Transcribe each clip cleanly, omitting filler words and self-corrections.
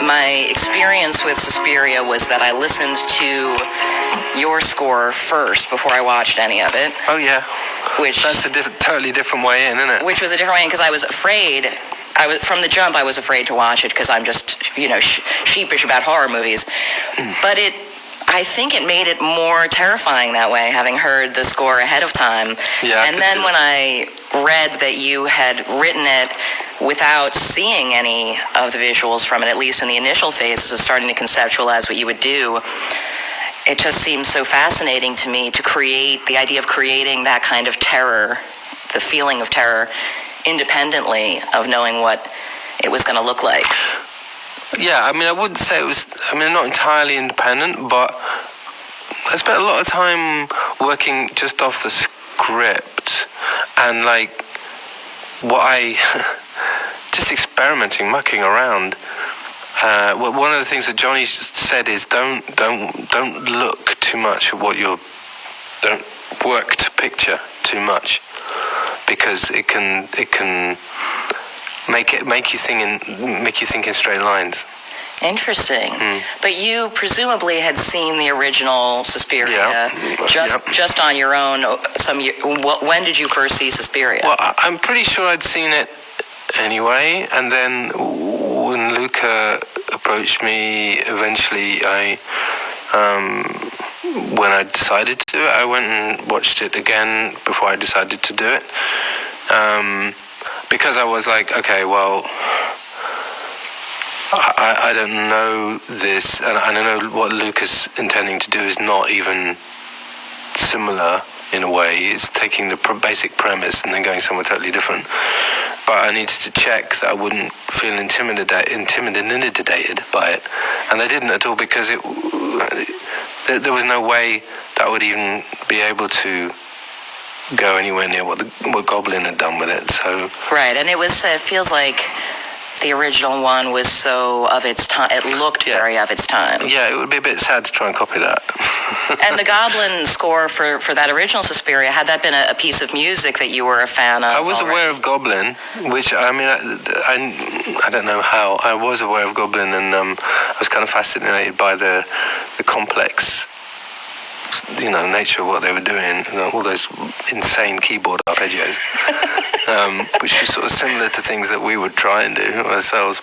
my experience with Suspiria was that I listened to your score first before I watched any of it. Oh, yeah. That's a totally different way in, isn't it? Which was a different way in because I was afraid. From the jump, I was afraid to watch it because I'm just, sheepish about horror movies. But I think it made it more terrifying that way, having heard the score ahead of time. Yeah, and then when I read that you had written it without seeing any of the visuals from it, at least in the initial phases of starting to conceptualize what you would do, it just seems so fascinating to me to create the idea of creating that kind of terror, the feeling of terror, independently of knowing what it was going to look like. Yeah, I mean, I wouldn't say it was, not entirely independent, but I spent a lot of time working just off the script and, just experimenting, mucking around. One of the things that Johnny said is don't look too much at don't work to picture too much, because it can make you think in straight lines. Interesting. But you presumably had seen the original Suspiria just on your own. When did you first see Suspiria? Well, I'm pretty sure I'd seen it anyway, and then when Luca approached me, eventually when I decided to do it, I went and watched it again before I decided to do it. Because I was like, okay, well, I don't know this, and I know what Luca's intending to do is not even similar in a way. It's taking the basic premise and then going somewhere totally different. But I needed to check that I wouldn't feel intimidated by it. And I didn't at all, because there was no way that I would even be able to go anywhere near what Goblin had done with it. So right, and it feels like the original one was so of its time. It looked very of its time. Yeah, it would be a bit sad to try and copy that. And the Goblin score for that original Suspiria, had that been a piece of music that you were a fan of? I was aware of Goblin, which, I don't know how. I was aware of Goblin, and I was kind of fascinated by the complex, nature of what they were doing, all those insane keyboard arpeggios, which was sort of similar to things that we would try and do ourselves.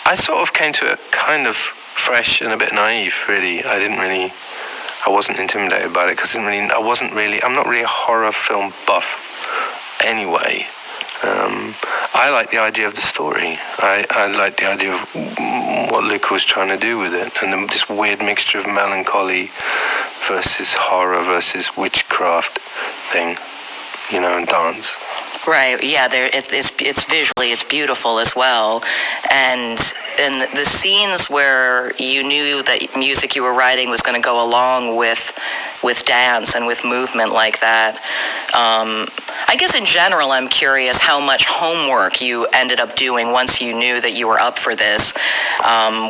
I sort of came to it kind of fresh and a bit naive, really. I wasn't intimidated by it, because I'm not really a horror film buff anyway. I like the idea of the story. I like the idea of what Luca was trying to do with it, and this weird mixture of melancholy versus horror versus witchcraft thing, and dance. Right, yeah, it's visually, it's beautiful as well. And the scenes where you knew that music you were writing was going to go along with dance and with movement like that. I guess in general, I'm curious how much homework you ended up doing once you knew that you were up for this,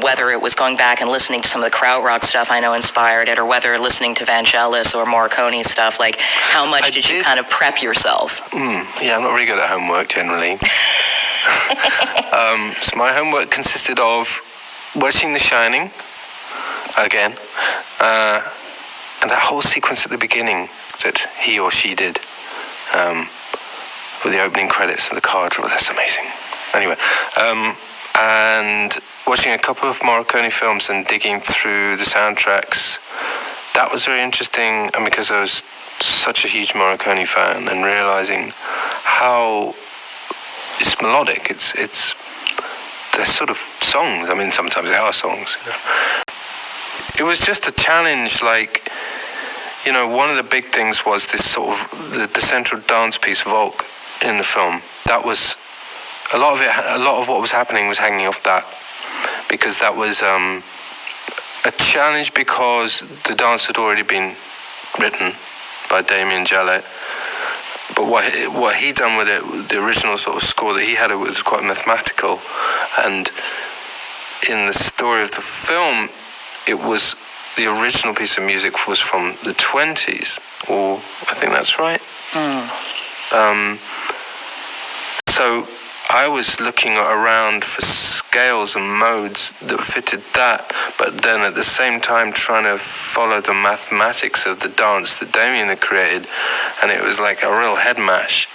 whether it was going back and listening to some of the krautrock stuff I know inspired it, or whether listening to Vangelis or Morricone stuff. Like, how much did you kind of prep yourself? Yeah, I'm not really good at homework generally. So my homework consisted of watching The Shining again, and that whole sequence at the beginning that he or she did, with the opening credits and the card draw, that's amazing. Anyway, and watching a couple of Morricone films and digging through the soundtracks, that was very interesting, and because I was such a huge Morricone fan, and realizing how it's melodic, they're sort of songs. Sometimes they are songs. It was just a challenge, one of the big things was this sort of the central dance piece, Volk, in the film. That was a lot of what was happening was hanging off that, because that was a challenge, because the dance had already been written by Damien Jallet. But what he done with it, the original sort of score that he had, it was quite mathematical. And in the story of the film, it was the original piece of music was from the 20s, or I think that's right. So I was looking around for scales and modes that fitted that, but then at the same time trying to follow the mathematics of the dance that Damien had created, and it was like a real head mash.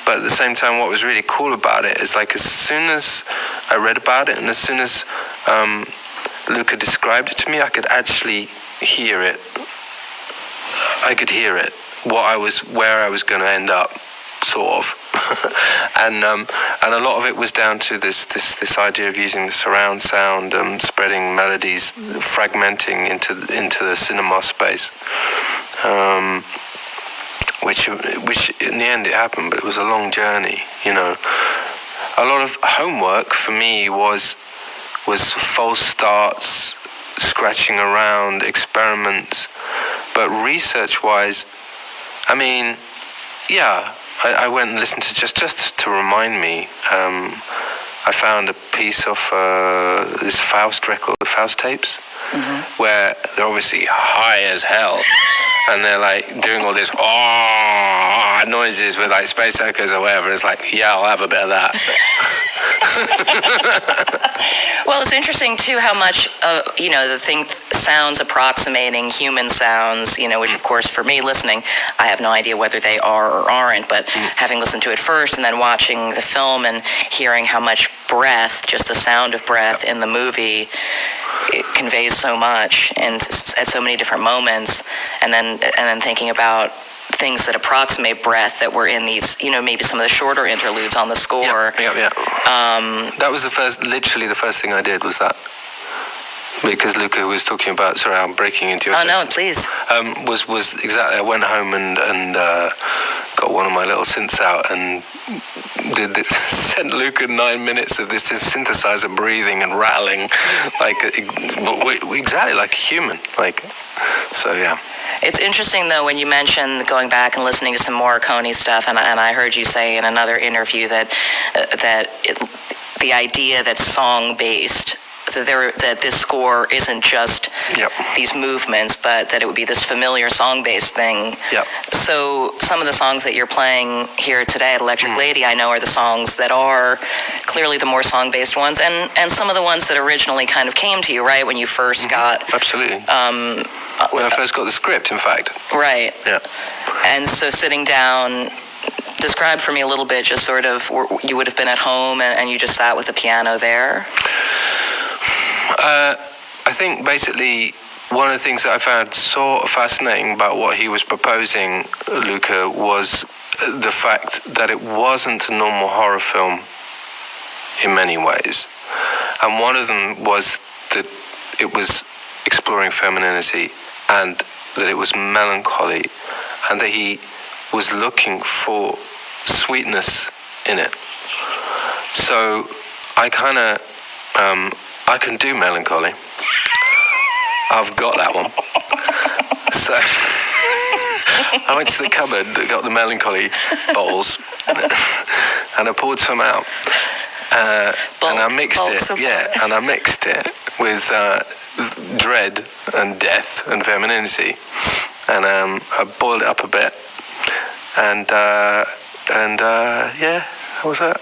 But at the same time, what was really cool about it is, like, as soon as I read about it and as soon as Luca described it to me, I could actually hear it. I could hear it, where I was going to end up, sort of. and a lot of it was down to this idea of using the surround sound, spreading melodies, fragmenting into the cinema space. Which in the end it happened, but it was a long journey, you know. A lot of homework for me was false starts, scratching around, experiments. But research-wise, I mean, yeah, I went and listened to just to remind me. I found a piece of this Faust record, the Faust tapes, where they're obviously high as hell, and they're like doing all this noises with like space echoes or whatever. It's like, yeah, I'll have a bit of that. Well, it's interesting too how much the thing sounds approximating human sounds, which of course for me listening, I have no idea whether they are or aren't, but having listened to it first and then watching the film and hearing how much breath, just the sound of breath in the movie, it conveys so much and at so many different moments, and then thinking about things that approximate breath that were in these, maybe some of the shorter interludes on the score. Yeah. That was literally the first thing I did was that. Because Luca was talking about, sorry, I'm breaking into your no, please. Was exactly, I went home and got one of my little synths out and did this, sent Luca 9 minutes of this synthesizer breathing and rattling, like exactly like a human, so yeah. It's interesting, though, when you mention going back and listening to some Morricone stuff, and I heard you say in another interview that the idea that song-based, that this score isn't just these movements, but that it would be this familiar song-based thing. Yep. So some of the songs that you're playing here today at Electric Lady, I know, are the songs that are clearly the more song-based ones, and some of the ones that originally kind of came to you, right, when you first got... Absolutely. When I first got the script, in fact. Right. Yeah. And so sitting down... Describe for me a little bit, just sort of, you would have been at home and you just sat with the piano there? I think basically one of the things that I found so fascinating about what he was proposing, Luca, was the fact that it wasn't a normal horror film in many ways. And one of them was that it was exploring femininity and that it was melancholy and that he was looking for sweetness in it. So I kind of, I can do melancholy. I've got that one. So I went to the cupboard that got the melancholy bottles and I poured some out. And I mixed it, and I mixed it with dread and death and femininity. And I boiled it up a bit. And yeah, that was that.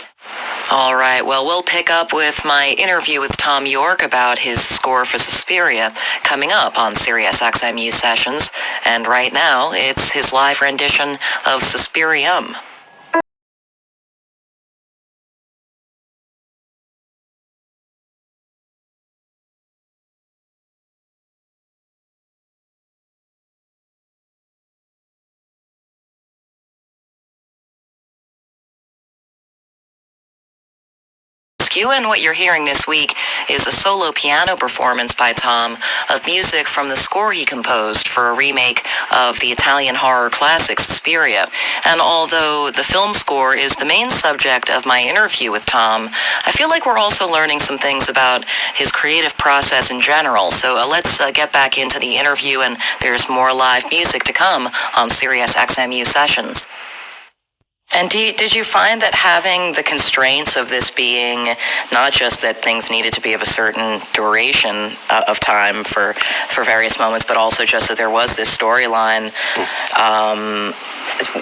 All right, well, we'll pick up with my interview with Thom Yorke about his score for Suspiria coming up on Sirius XMU Sessions. And right now, it's his live rendition of Suspirium. And what you're hearing this week is a solo piano performance by Thom of music from the score he composed for a remake of the Italian horror classic Suspiria. And although the film score is the main subject of my interview with Thom, I feel like we're also learning some things about his creative process in general. So let's get back into the interview, and there's more live music to come on Sirius XMU Sessions. And did you find that having the constraints of this being not just that things needed to be of a certain duration of time for various moments, but also just that there was this storyline,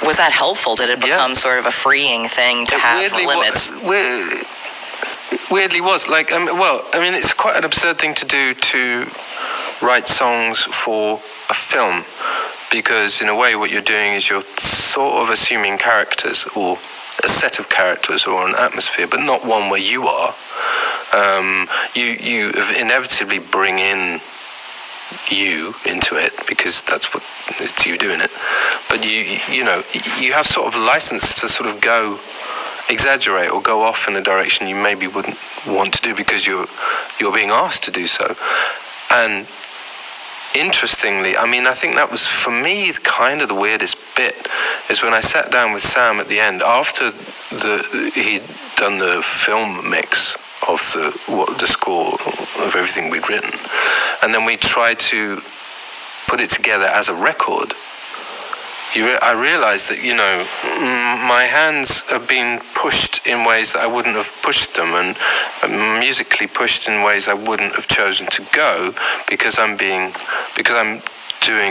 was that helpful? Did it become sort of a freeing thing to have limits? Weirdly was. Like, it's quite an absurd thing to do, to write songs for a film. Because in a way what you're doing is you're sort of assuming characters, or a set of characters, or an atmosphere, but not one where you are. You inevitably bring in you into it, because that's what it's you doing it. But you have sort of license to sort of go exaggerate or go off in a direction you maybe wouldn't want to do because you're being asked to do so. And interestingly, I think that was, for me, kind of the weirdest bit, is when I sat down with Sam at the end, after he'd done the film mix of the score of everything we'd written, and then we tried to put it together as a record. I realized that, my hands have been pushed in ways that I wouldn't have pushed them, and musically pushed in ways I wouldn't have chosen to go, because I'm doing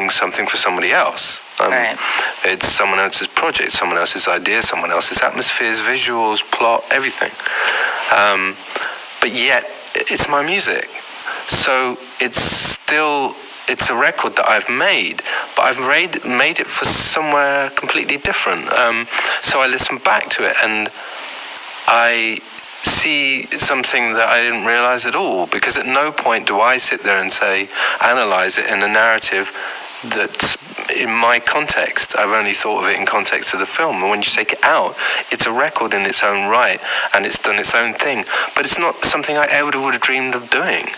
something for somebody else. Right. It's someone else's project, someone else's idea, someone else's atmospheres, visuals, plot, everything. But yet, it's my music. So it's a record that I've made, but I've made it for somewhere completely different. So I listen back to it and I see something that I didn't realize at all, because at no point do I sit there and analyze it in a narrative that's in my context. I've only thought of it in context of the film, and when you take it out, it's a record in its own right, and it's done its own thing, but it's not something I ever would have dreamed of doing.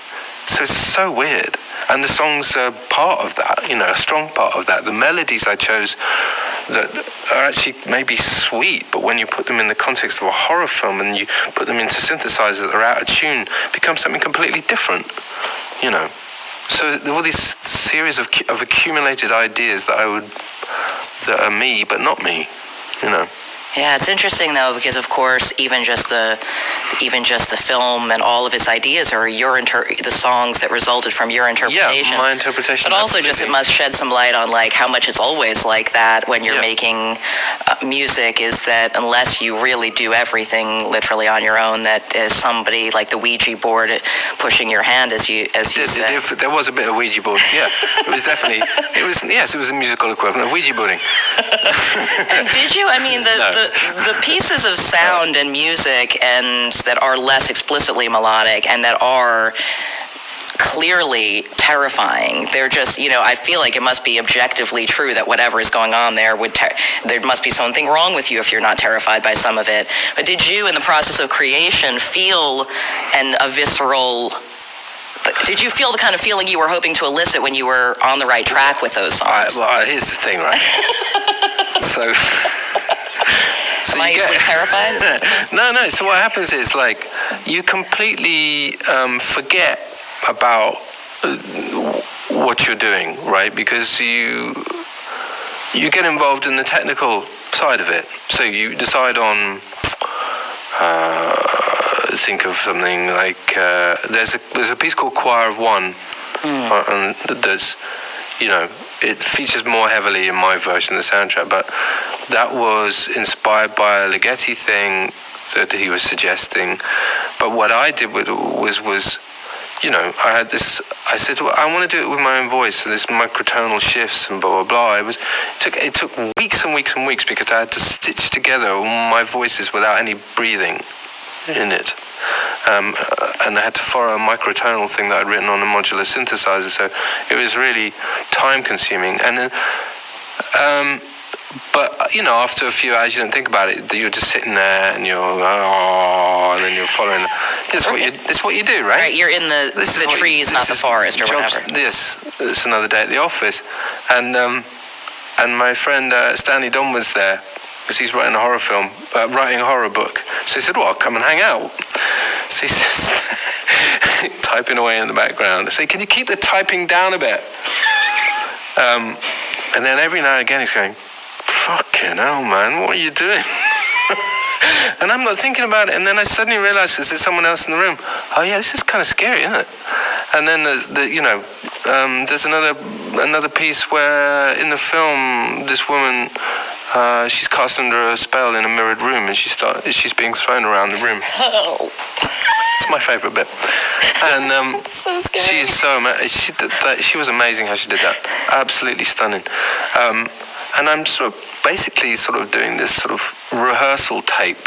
So it's so weird. And the songs are part of that, a strong part of that. The melodies I chose that are actually maybe sweet, but when you put them in the context of a horror film and you put them into synthesizers that are out of tune, become something completely different, So all these series of accumulated ideas that are me, but not me, Yeah, it's interesting though, because of course, even just the film and all of its ideas are the songs that resulted from your interpretation. Yeah, my interpretation. But also, just it must shed some light on like how much it's always like that when you're making music. Is that unless you really do everything literally on your own, that is somebody like the Ouija board pushing your hand, as you said. There was a bit of Ouija board. Yeah, it was definitely. It was a musical equivalent of Ouija boarding. And did you? The pieces of sound and music and that are less explicitly melodic and that are clearly terrifying. They're just, I feel like it must be objectively true that whatever is going on there there must be something wrong with you if you're not terrified by some of it. But did you, in the process of creation, feel a visceral... Did you feel the kind of feeling you were hoping to elicit when you were on the right track with those songs? Here's the thing, right? So am I easily terrified? No. So what happens is, like, you completely forget about what you're doing, right? Because you get involved in the technical side of it. So you decide on... think of something like there's a piece called Choir of One, and that's it features more heavily in my version of the soundtrack, but that was inspired by a Ligeti thing that he was suggesting. But what I did was I had this. I said, well, I want to do it with my own voice, and this microtonal shifts and blah blah blah. It took weeks and weeks and weeks because I had to stitch together all my voices without any breathing in it, and I had to follow a microtonal thing that I'd written on a modular synthesizer, so it was really time consuming. And then but after a few hours you don't think about it, you're just sitting there and you're and then you're following. It's what you do, right? Right, you're in the trees, not the forest or whatever. It's another day at the office, and my friend Stanley Don was there, because he's writing a horror film, writing a horror book. So he said, well, I'll come and hang out. So he says, typing away in the background. I say, can you keep the typing down a bit? And then every now and again he's going, fucking hell, man, what are you doing? And I'm not thinking about it, and then I suddenly realised there's someone else in the room. Oh yeah, this is kind of scary, isn't it? And then there's another piece where in the film this woman, she's cast under a spell in a mirrored room, and she's being thrown around the room. Oh. It's my favourite bit. And so scary. she was amazing how she did that. Absolutely stunning. And I'm basically doing this sort of rehearsal tape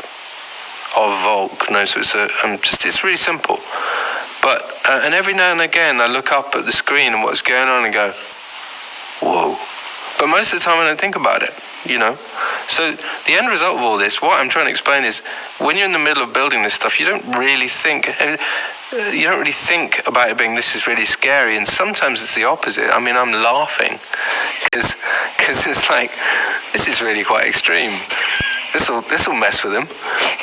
of Volk. No, so it's really simple. But and every now and again I look up at the screen and what's going on and go, whoa. But most of the time I don't think about it, you know. So the end result of all this, what I'm trying to explain is, when you're in the middle of building this stuff, you don't really think about it being, this is really scary. And sometimes it's the opposite. I mean, I'm laughing because it's like, this is really quite extreme. This will mess with him,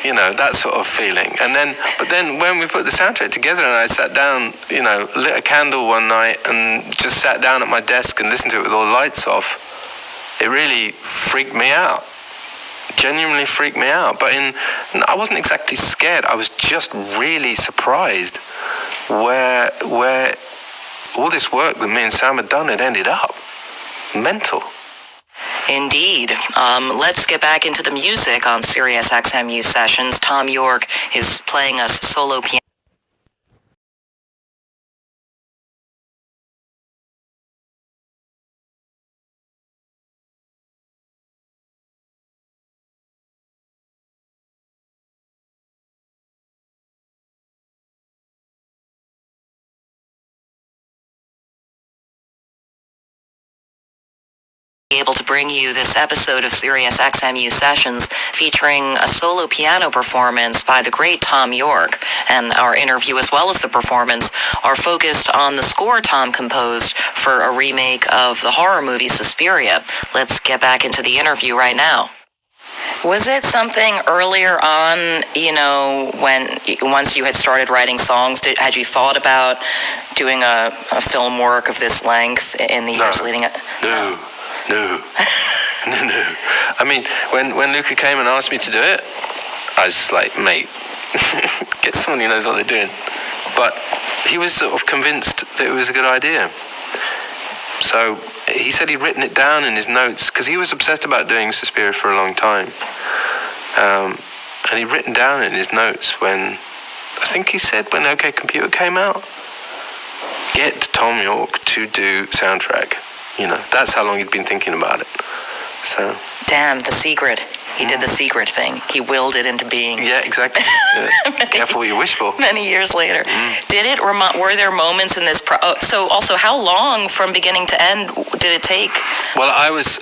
you know, that sort of feeling. But then when we put the soundtrack together, and I sat down, you know, lit a candle one night and just sat down at my desk and listened to it with all the lights off, it really freaked me out. Genuinely freaked me out. But I wasn't exactly scared. I was just really surprised where all this work that me and Sam had done had ended up. Mental. Indeed. Let's get back into the music on Sirius XMU Sessions. Thom Yorke is playing us solo piano. Able to bring you this episode of Sirius XMU Sessions featuring a solo piano performance by the great Thom Yorke, and our interview as well as the performance are focused on the score Thom composed for a remake of the horror movie Suspiria. Let's get back into the interview right now. Was it something earlier on, you know, once you had started writing songs, had you thought about doing a film work of this length in the years leading up? No. I mean, when Luca came and asked me to do it, I was like, mate, get someone who knows what they're doing. But he was sort of convinced that it was a good idea. So he said he'd written it down in his notes, because he was obsessed about doing Suspiria for a long time. And he'd written down in his notes when OK Computer came out, get Thom Yorke to do soundtrack. You know, that's how long he'd been thinking about it. So. Damn, the secret. He did the secret thing. He willed it into being. Yeah, exactly. Yeah. Careful what you wish for. Many years later. Did it? Were there moments in this? So also, how long from beginning to end did it take? Well, I was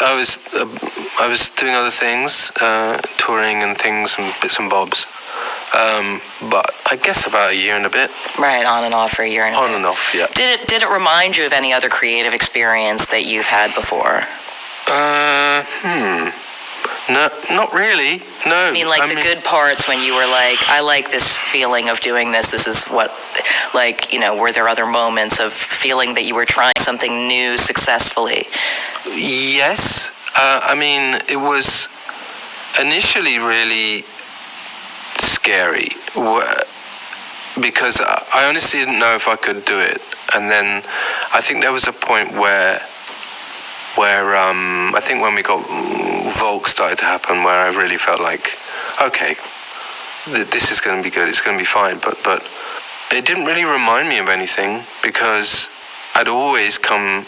doing other things, touring and things and bits and bobs. But I guess about a year and a bit. Right, on and off for a year and a bit. On and off, yeah. Did it remind you of any other creative experience that you've had before? No, not really. No. I mean, the good parts when you were like, I like this feeling of doing this. This is what, like, you know, were there other moments of feeling that you were trying something new successfully? Yes. I mean, it was initially really scary because I honestly didn't know if I could do it. And then I think there was a point where I think when we got Volk started to happen, where I really felt like, okay, this is going to be good, it's going to be fine. But it didn't really remind me of anything, because I'd always come,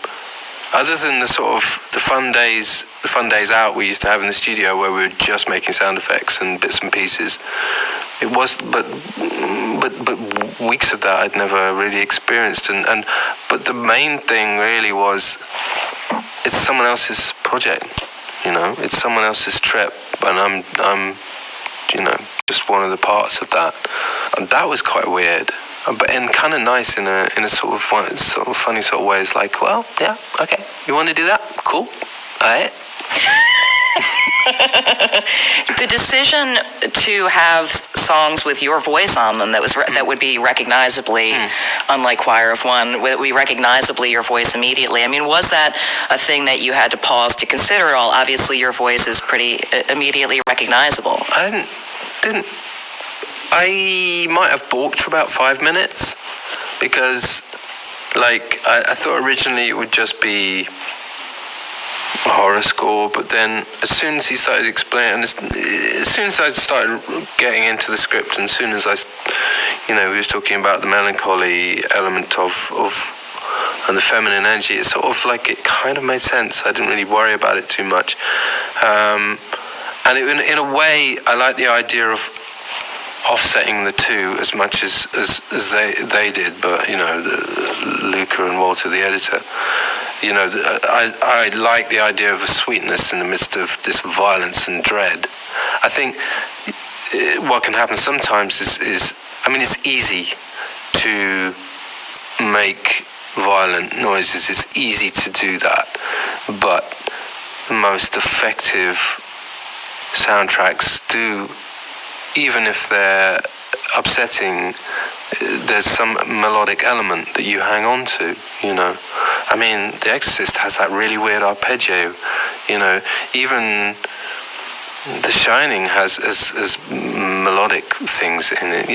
other than the sort of the fun days out we used to have in the studio where we were just making sound effects and bits and pieces. It was, but weeks of that I'd never really experienced, but the main thing really was, it's someone else's project, you know. It's someone else's trip, and I'm, you know, just one of the parts of that. And that was quite weird, but and kind of nice in a sort of funny sort of way. It's like, well, yeah, okay, you want to do that? Cool, all right. The decision to have songs with your voice on them that would be recognizably, unlike Choir of One, would be recognizably your voice immediately. I mean, was that a thing that you had to pause to consider at all? Obviously, your voice is pretty immediately recognizable. I might have balked for about 5 minutes because, like, I thought originally it would just be a horror score, but then as soon as he started explaining, as soon as I started getting into the script, and as soon as he was talking about the melancholy element of and the feminine energy, it's sort of like it kind of made sense. I didn't really worry about it too much, and in a way, I like the idea of offsetting the two as much as they did, but Luca and Walter, the editor, I like the idea of a sweetness in the midst of this violence and dread. I think what can happen sometimes is it's easy to make violent noises. It's easy to do that, but the most effective soundtracks do, even if they're upsetting, there's some melodic element that you hang on to, I mean, The Exorcist has that really weird arpeggio, even The Shining has melodic things in it,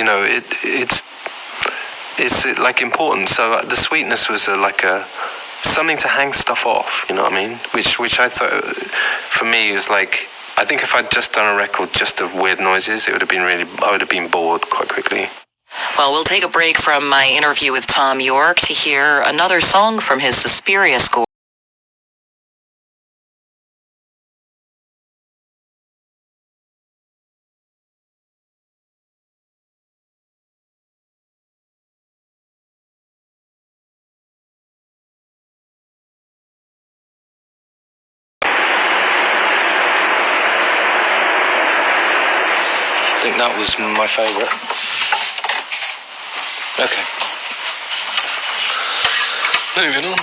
it's like important. So the sweetness was something to hang stuff off, you know what I mean? Which I thought, for me, was like, I think if I'd just done a record just of weird noises, I would have been bored quite quickly. Well, we'll take a break from my interview with Thom Yorke to hear another song from his Suspiria score. I think that was my favourite. Okay. Moving on.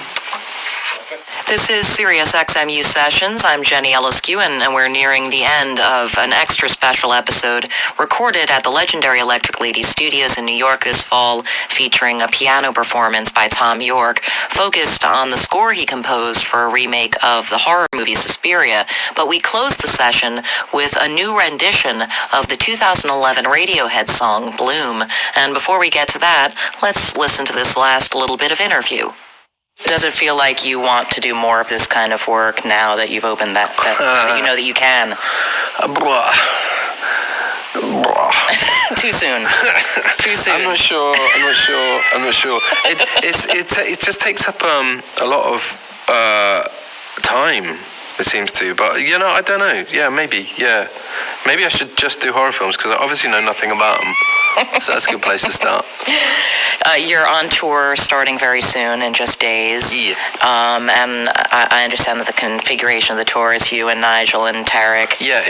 This is Sirius XMU Sessions. I'm Jenny Elliskew, and we're nearing the end of an extra special episode recorded at the legendary Electric Lady Studios in New York this fall, featuring a piano performance by Thom Yorke, focused on the score he composed for a remake of the horror movie Suspiria. But we closed the session with a new rendition of the 2011 Radiohead song, Bloom. And before we get to that, let's listen to this last little bit of interview. Does it feel like you want to do more of this kind of work now that you've opened that you know that you can? Too soon. Too soon. I'm not sure. It just takes up a lot of time, it seems to. But I don't know. Yeah, maybe. Yeah, maybe I should just do horror films because I obviously know nothing about them. So that's a good place to start. You're on tour starting very soon in just days. Yeah. And I understand that the configuration of the tour is you and Nigel and Tarek. Yeah,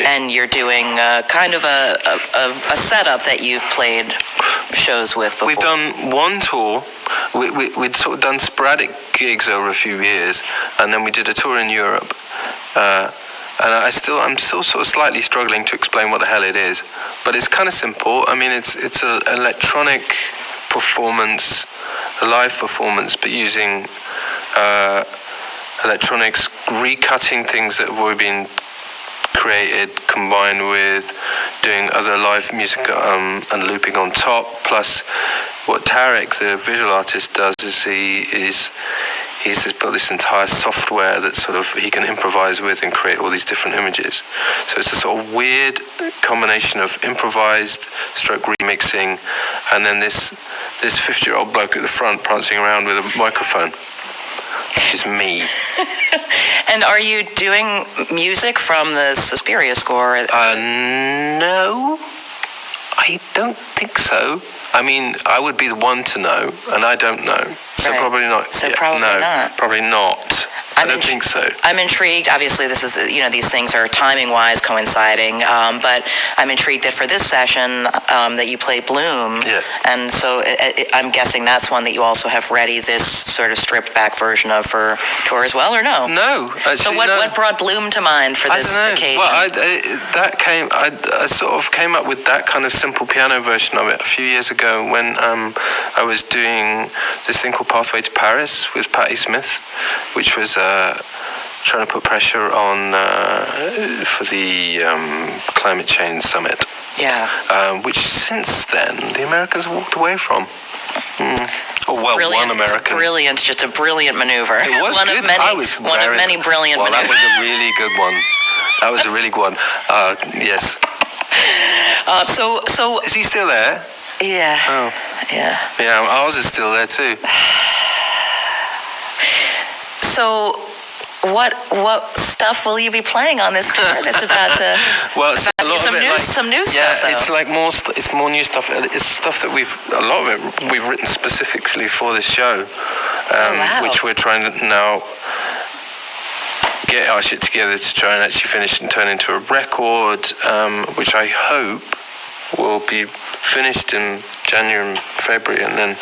And you're doing kind of a setup that you've played shows with before. We've done one tour. We'd sort of done sporadic gigs over a few years, and then we did a tour in Europe. And I'm still sort of slightly struggling to explain what the hell it is, but it's kind of simple. I mean, it's an electronic performance, a live performance, but using electronics, recutting things that have already been created, combined with doing other live music and looping on top. Plus, what Tarek, the visual artist, does is he's just built this entire software that sort of he can improvise with and create all these different images. So it's a sort of weird combination of improvised stroke remixing and then this 50-year-old bloke at the front prancing around with a microphone, which is me. And are you doing music from the Suspiria score? No, I don't think so. I mean, I would be the one to know, and I don't know. So right. Probably not. So probably not. Probably not. I don't think so. I'm intrigued. Obviously, this is, these things are timing-wise coinciding, but I'm intrigued that for this session that you play Bloom. Yeah. And so I'm guessing that's one that you also have ready, this sort of stripped-back version of for tour as well, or no? No, actually, so what brought Bloom to mind for this occasion? Well, I sort of came up with that kind of simple piano version of it a few years ago when I was doing this thing called Pathway to Paris with Patti Smith, which was trying to put pressure on for the climate change summit. Yeah. Which since then the Americans have walked away from. One American. Just a brilliant maneuver. It was one good. Of many brilliant maneuvers. That was a really good one. That was a really good one. Yes. So is he still there? Yeah. Oh. Yeah. Yeah, ours is still there too. So, what stuff will you be playing on this tour that's about to? Well, some new stuff. Yeah, it's like more. It's more new stuff. It's stuff that a lot of it we've written specifically for this show, which we're trying to now get our shit together to try and actually finish and turn into a record, which I hope will be finished in January and February, and then.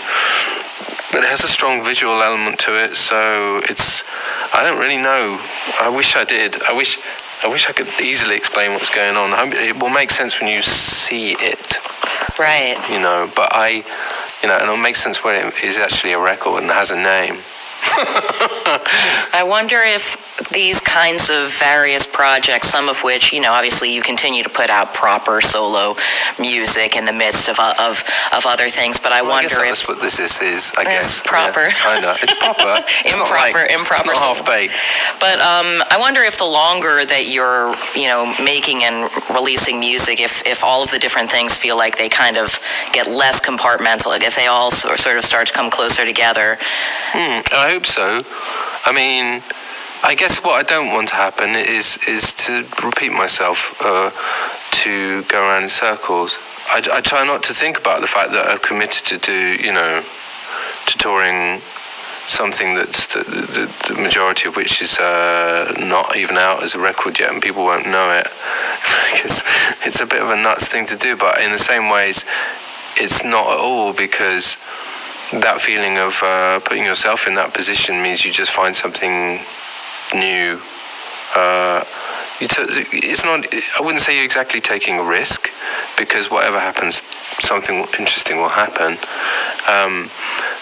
But it has a strong visual element to it, so it's. I don't really know. I wish I did. I wish I could easily explain what's going on. It will make sense when you see it. Right. But and it'll make sense when it is actually a record and has a name. I wonder if these kinds of various projects, some of which, obviously you continue to put out proper solo music in the midst of other things, but I wonder if that's what this is. I guess proper. Yeah, I know it's proper. It's improper. It's not half baked. But I wonder if the longer that you're, making and releasing music, if all of the different things feel like they kind of get less compartmental, if they all sort of start to come closer together. I hope so. I mean, I guess what I don't want to happen is to repeat myself, to go around in circles. I try not to think about the fact that I've committed to do, to touring something that's the majority of which is not even out as a record yet, and people won't know it because it's a bit of a nuts thing to do. But in the same ways, it's not at all, because that feeling of putting yourself in that position means you just find something new. It's not. I wouldn't say you're exactly taking a risk, because whatever happens, something interesting will happen.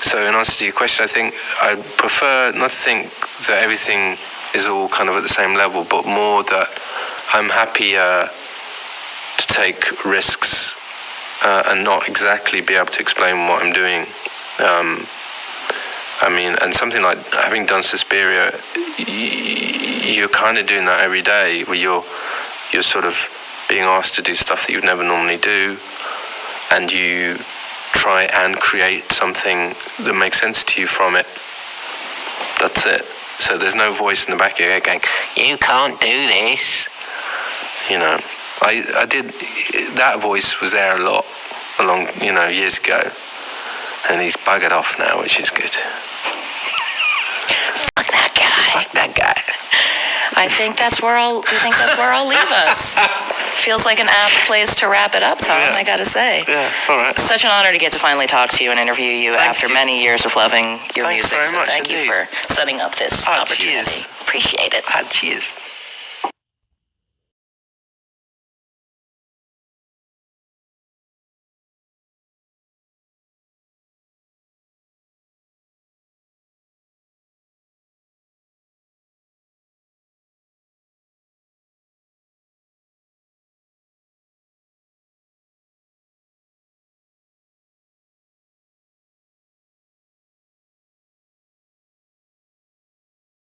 So in answer to your question, I think I prefer not to think that everything is all kind of at the same level, but more that I'm happier to take risks and not exactly be able to explain what I'm doing. I mean, and something like having done Suspiria, you're kind of doing that every day, where you're sort of being asked to do stuff that you'd never normally do, and you try and create something that makes sense to you from it. That's it. So there's no voice in the back of your head going, "You can't do this." I did. That voice was there a lot, years ago. And he's buggered off now, which is good. Fuck that guy. I think that's where I'll leave us. Feels like an apt place to wrap it up, Thom, I gotta say. Yeah, all right. Such an honor to get to finally talk to you and interview you after many years of loving your music. Thanks very much thank you for setting up this opportunity. Cheers. Appreciate it. Cheers.